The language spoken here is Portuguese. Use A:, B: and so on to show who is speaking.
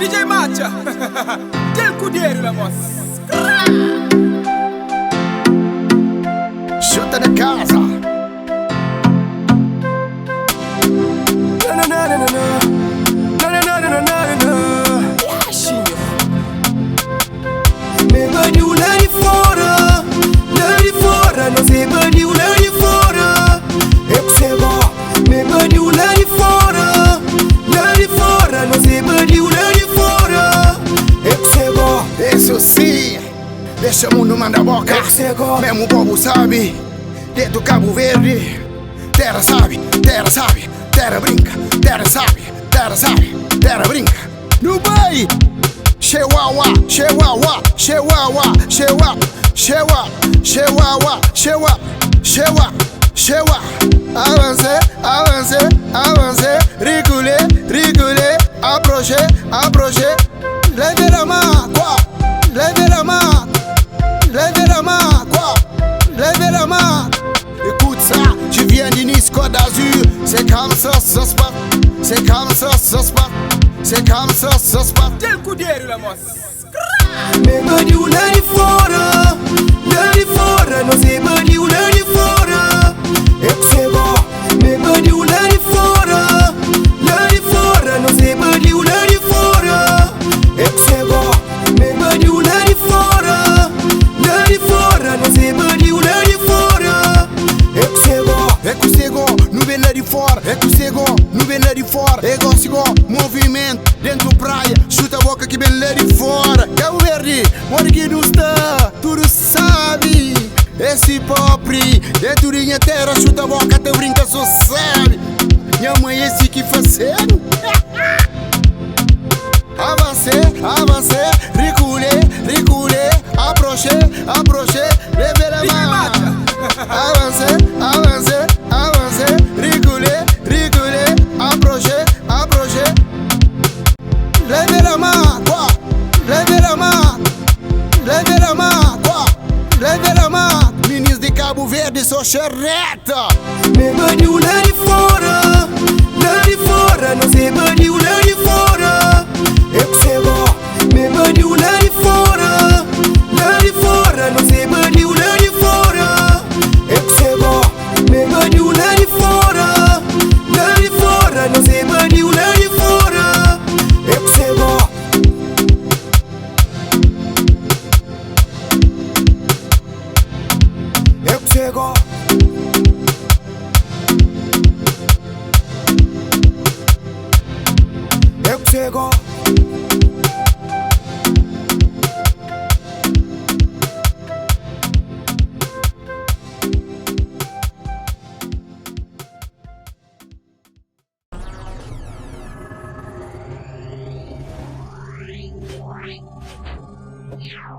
A: DJ Macha. Quel coup d'œil la moça.
B: Chuta de casa.
C: Me baniu lá de fora, não se baniu lá de fora. Eu que sei bom. Me baniu lá de fora, não se baniu lá de fora. Eu que sei bom.
B: Isso sim, deixa o mundo mandar boca.
C: Eu que sei bom.
B: Mesmo o povo sabe, dentro do Cabo Verde. Terra sabe, terra brinca. Terra sabe, terra brinca. No Bay, Chihuahua, Chihuahua, Chihuahua, Chihuahua, Chihuahua, Chihuahua, Chihuahua, Chihuahua, Chihuahua. Avancez, avancez, avancez, rigoler, rigoler, approchez, approchez. Levez la main, quoi? Levez la main, levez la main, quoi? Levez la main. Écoute ça, tu viens du Nice Côte d'Azur. C'est comme ça se passe. C'est comme ça se passe. C'est comme ça se passe.
A: Quel coup d'œil la moça.
C: Me baniu lá de fora, não se baniu lá de fora. Eu que sei bom. Me baniu lá de fora, não se baniu lá de fora. Eu que sei bom. Me baniu lá de fora, não se baniu lá de fora. Eu que sei bom.
B: É que o cego, no bem lá de fora. É que o cego, no bem lá de fora. É igual cego, movimento dentro da praia. Chuta a boca que bem lá de fora. Cabo Verde, onde que não está, tudo sabe. Esse pobre, dentro da minha terra. Chuta a boca, até brinca, só sabe. Minha mãe é esse que fazendo. Avancez, avancez, reculer, reculer. Approchez, approchez, levez la main. Avancez, avancez, avancez, reculer, reculer. Approchez, approchez. Levez la main, quoi? Levez la main, levez la main, quoi? Levez la main. Meninos de Cabo Verde, sou charreta.
C: Me baniu lá de fora, não se baniu lá de fora. Eu que sei bom. Me baniu lá de fora, não se baniu lá de fora. Eu que sei bom. Me baniu lá de fora, não se baniu lá de fora. Eu que sei bom. Eu que sei bom. Eu que sei bom.
D: Yeah.